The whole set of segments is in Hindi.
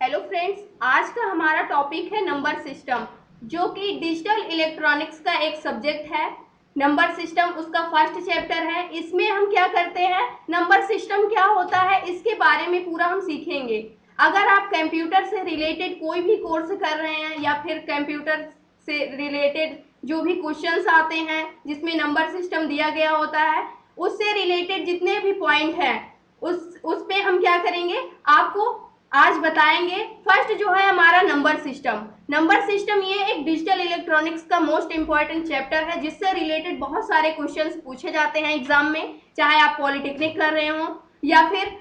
हेलो फ्रेंड्स, आज का हमारा टॉपिक है नंबर सिस्टम, जो कि डिजिटल इलेक्ट्रॉनिक्स का एक सब्जेक्ट है। नंबर सिस्टम उसका फर्स्ट चैप्टर है। इसमें हम क्या करते हैं, नंबर सिस्टम क्या होता है इसके बारे में पूरा हम सीखेंगे। अगर आप कंप्यूटर से रिलेटेड कोई भी कोर्स कर रहे हैं या फिर कंप्यूटर से रिलेटेड जो भी क्वेश्चंस आते हैं जिसमें नंबर सिस्टम दिया गया होता है, उससे रिलेटेड जितने भी पॉइंट हैं उस पे हम क्या करेंगे आपको आज बताएंगे। फर्स्ट जो है हमारा नंबर सिस्टम। नंबर सिस्टम ये एक डिजिटल इलेक्ट्रॉनिक्स का मोस्ट इंपॉर्टेंट चैप्टर है, जिससे रिलेटेड बहुत सारे क्वेश्चंस पूछे जाते हैं एग्जाम में। चाहे आप पॉलिटेक्निक कर रहे हो या फिर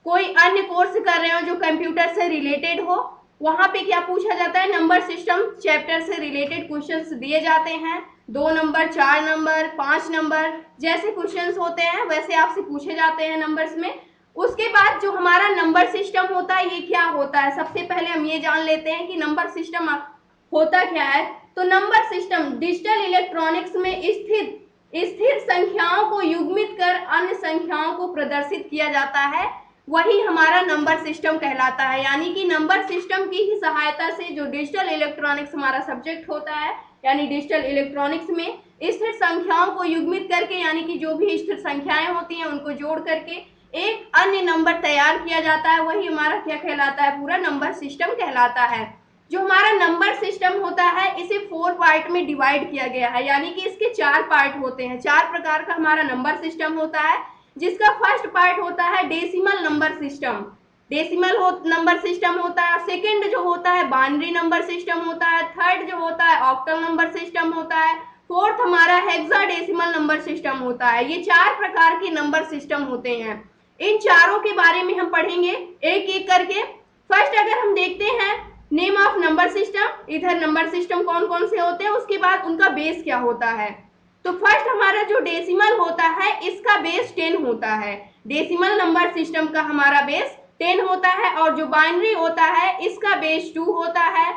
कोई अन्य कोर्स कर रहे हो जो कंप्यूटर से रिलेटेड हो, वहां पे क्या पूछा जाता है, नंबर सिस्टम चैप्टर से रिलेटेड क्वेश्चंस दिए जाते हैं। 2 नंबर, 4 नंबर, 5 नंबर जैसे क्वेश्चंस होते हैं वैसे आपसे पूछे जाते हैं नंबर्स में। उसके बाद जो हमारा नंबर सिस्टम होता है ये क्या होता है, सबसे पहले हम ये जान लेते हैं कि नंबर सिस्टम होता क्या है। तो नंबर सिस्टम डिजिटल इलेक्ट्रॉनिक्स में स्थिर संख्याओं को युग्मित कर अन्य संख्याओं को प्रदर्शित किया जाता है, वही हमारा नंबर सिस्टम कहलाता है। यानी कि नंबर सिस्टम की ही सहायता से जो डिजिटल इलेक्ट्रॉनिक्स हमारा सब्जेक्ट होता है, यानी डिजिटल इलेक्ट्रॉनिक्स में स्थिर संख्याओं को युग्मित करके, यानी कि जो भी स्थिर संख्याएं होती हैं उनको जोड़ करके एक अन्य नंबर तैयार किया जाता है, वही हमारा क्या कहलाता है, पूरा नंबर सिस्टम कहलाता है। जो हमारा नंबर सिस्टम होता है इसे 4 पार्ट में डिवाइड किया गया है, यानी कि इसके 4 पार्ट होते हैं। 4 प्रकार का हमारा नंबर सिस्टम होता है, जिसका फर्स्ट पार्ट होता है decimal number system. Decimal number system होता है। सेकंड जो होता है बाइनरी नंबर सिस्टम होता है। थर्ड जो होता है ऑक्टल नंबर सिस्टम होता है। फोर्थ हमारा हेक्साडेसिमल नंबर सिस्टम होता है। ये 4 प्रकार के नंबर सिस्टम होते हैं। इन चारों के बारे में हम पढ़ेंगे एक एक करके। फर्स्ट अगर हम देखते हैं नेम ऑफ नंबर सिस्टम, इधर नंबर सिस्टम कौन कौन से होते हैं, उसके बाद उनका बेस क्या होता है। तो फर्स्ट हमारा जो डेसिमल होता है इसका बेस 10 होता है। डेसिमल नंबर सिस्टम का हमारा बेस 10 होता है। और जो बाइनरी होता है इसका बेस 2 होता है।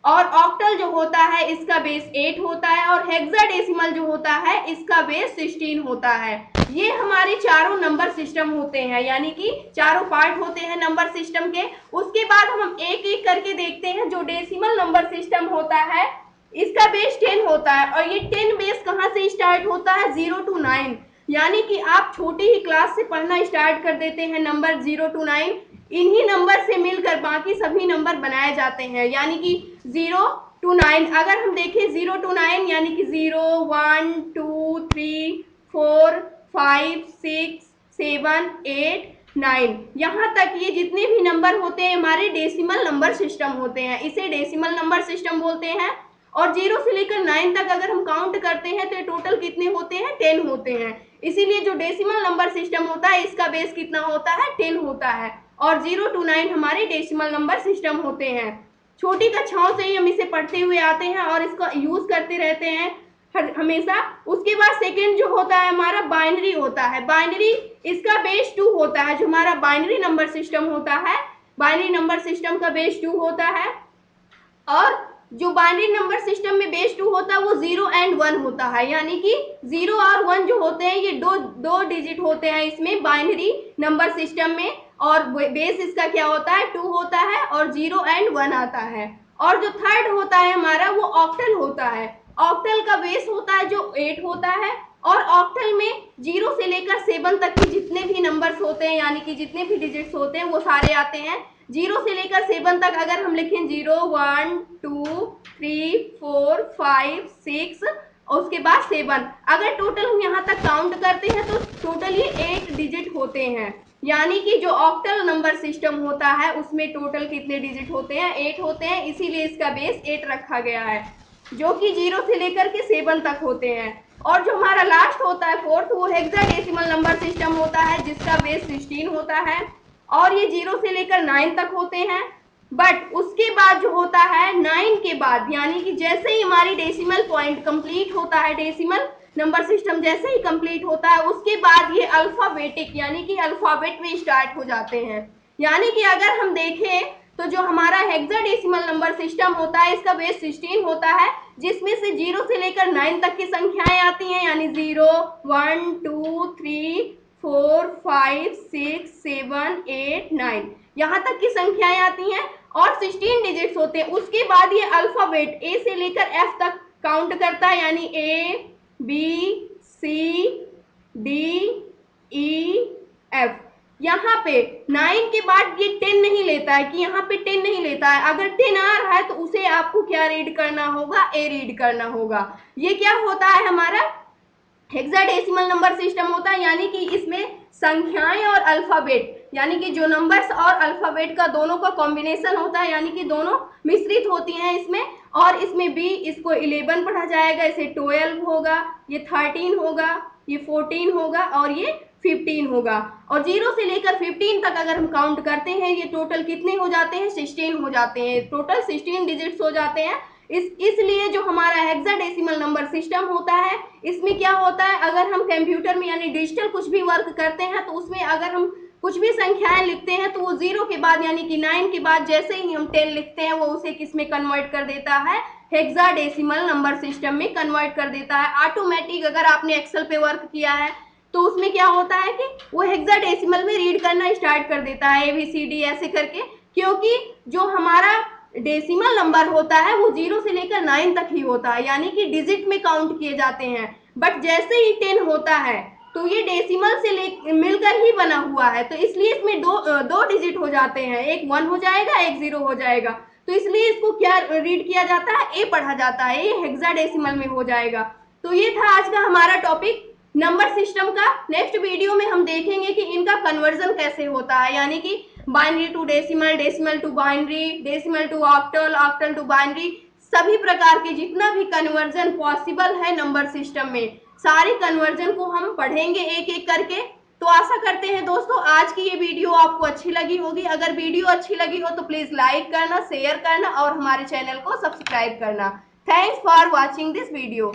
और ऑक्टल जो होता है इसका बेस 8 होता है। और हेक्साडेसिमल जो होता है इसका बेस 16 होता है। ये हमारे चारों नंबर सिस्टम होते हैं, यानी कि चारों पार्ट होते हैं नंबर सिस्टम के। उसके बाद हम एक एक करके देखते हैं। जो डेसिमल नंबर सिस्टम होता है इसका बेस 10 होता है। और ये 10 बेस कहाँ से स्टार्ट होता है, 0 to 9। यानी कि आप छोटी ही क्लास से पढ़ना स्टार्ट कर देते हैं नंबर 0 to 9। इन्हीं नंबर से मिलकर बाकी सभी नंबर बनाए जाते हैं, यानी कि 0 to 9। अगर हम देखें 0 to 9 यानी कि 0, 1, 2, 3, 4, 5, 6, 7, 8, 9, यहाँ तक ये जितने भी नंबर होते हैं हमारे डेसिमल नंबर सिस्टम होते हैं। इसे डेसिमल नंबर सिस्टम बोलते हैं। और 0 से लेकर 9 तक अगर हम काउंट करते हैं तो टोटल कितने होते हैं, 10 होते हैं। इसीलिए जो डेसिमल नंबर सिस्टम होता है इसका बेस कितना होता है, 10 होता है। और 0 to 9 हमारे डेसिमल नंबर सिस्टम होते हैं। छोटी कक्षाओं से ही हम इसे पढ़ते हुए आते हैं और इसका यूज करते रहते हैं हमेशा। उसके बाद सेकेंड जो होता है हमारा बाइनरी होता है। बाइनरी इसका बेस 2 होता है। जो हमारा बाइनरी नंबर सिस्टम होता है, बाइनरी नंबर सिस्टम का बेस 2 होता है। और जो बाइनरी नंबर सिस्टम में बेस 2 होता है वो 0 and 1 होता है, यानी कि 0 और 1 जो होते हैं ये दो डिजिट होते हैं इसमें बाइनरी नंबर सिस्टम में। और बेस इसका क्या होता है, 2 होता है और 0 and 1 आता है। और जो थर्ड होता है हमारा वो ऑक्टल होता है। ऑक्टल का बेस होता है जो 8 होता है। और ऑक्टल में 0 से लेकर 7 तक के जितने भी नंबर्स होते हैं, यानी कि जितने भी डिजिट्स होते हैं वो सारे आते हैं। 0 से लेकर 7 तक अगर हम लिखें 0, 1, 2, 3, 4, 5, 6 और उसके बाद 7, अगर टोटल हम यहाँ तक काउंट करते हैं तो टोटल ये 8 डिजिट होते हैं। यानी कि जो ऑक्टल नंबर सिस्टम होता है उसमें टोटल कितने डिजिट होते हैं, 8 होते हैं। इसीलिए इसका बेस 8 रखा गया है, जो कि 0 से लेकर के 7 तक होते हैं। और जो हमारा लास्ट होता है फोर्थ, वो हेक्साडेसिमल नंबर सिस्टम होता है जिसका बेस 16 होता है। और ये 0 से लेकर 9 तक होते हैं। बट उसके बाद जो होता है 9 के बाद, यानी कि जैसे ही हमारी डेसिमल पॉइंट कंप्लीट होता है, डेसिमल नंबर सिस्टम जैसे ही कंप्लीट होता है उसके बाद ये अल्फाबेटिक यानी कि अल्फाबेट में स्टार्ट हो जाते हैं। यानी कि अगर हम देखें तो जो हमारा हेक्साडेसिमल नंबर सिस्टम होता है इसका बेस 16 होता है, जिसमें से 0 से लेकर 9 तक की संख्याएं आती हैं, यानी 0, 1, 2, 3, 4, 5, 6, 7, 8, 9 यहाँ तक की संख्याएं आती हैं। और 16 डिजिट्स होते हैं। उसके बाद ये अल्फाबेट ए से लेकर एफ तक काउंट करता है, यानी A B C D E F. यहाँ पे 9 के बाद ये 10 नहीं लेता है, कि यहाँ पे 10 नहीं लेता है। अगर 10 आ रहा है तो उसे आपको क्या रीड करना होगा, ए रीड करना होगा। ये क्या होता है, हमारा हेक्साडेसिमल नंबर सिस्टम होता है, यानी कि इसमें संख्याएं और अल्फाबेट, यानी कि जो नंबर्स और अल्फाबेट का दोनों का कॉम्बिनेशन होता है, यानी कि दोनों मिश्रित होती हैं इसमें। और इसमें भी इसको 11 पढ़ा जाएगा, इसे 12 होगा, ये 13 होगा, ये 14 होगा और ये 15 होगा। और 0 से लेकर 15 तक अगर हम काउंट करते हैं, ये टोटल कितने हो जाते हैं, 16 हो जाते हैं। टोटल 16 डिजिट्स हो जाते हैं। इसलिए जो हमारा हेक्साडेसिमल नंबर सिस्टम होता है, इसमें क्या होता है, अगर हम कंप्यूटर में यानी डिजिटल कुछ भी वर्क करते हैं तो उसमें अगर हम कुछ भी संख्याएं लिखते हैं तो वो 0 के बाद यानी कि 9 के बाद जैसे ही हम 10 लिखते हैं वो उसे किस में कन्वर्ट कर देता है, हेक्साडेसिमल नंबर सिस्टम में कन्वर्ट कर देता है ऑटोमेटिक। अगर आपने एक्सेल पे वर्क किया है तो उसमें क्या होता है कि वो हेक्साडेसिमल में रीड करना स्टार्ट कर देता है, ABCD ऐसे करके, क्योंकि जो हमारा डेसिमल नंबर होता है वो 0 से लेकर 9 तक ही होता है, यानी कि डिजिट में काउंट किए जाते हैं। बट जैसे ही 10 होता है तो ये डेसिमल से मिलकर ही बना हुआ है, तो इसलिए इसमें दो डिजिट हो जाते हैं, एक 1 हो जाएगा, एक 0 हो जाएगा। तो इसलिए इसको क्या रीड किया जाता है, ए पढ़ा जाता है, ये हेक्साडेसिमल में हो जाएगा। तो ये था आज का हमारा टॉपिक नंबर सिस्टम का। नेक्स्ट वीडियो में हम देखेंगे कि इनका कन्वर्जन कैसे होता है, यानी कि binary to decimal, decimal to binary, decimal to octal, octal to binary, सभी प्रकार के जितना भी कन्वर्जन पॉसिबल है नंबर सिस्टम में, सारे कन्वर्जन को हम पढ़ेंगे एक एक करके। तो आशा करते हैं दोस्तों आज की ये वीडियो आपको अच्छी लगी होगी। अगर वीडियो अच्छी लगी हो तो प्लीज लाइक करना, शेयर करना और हमारे चैनल को सब्सक्राइब करना। Thanks for watching this video.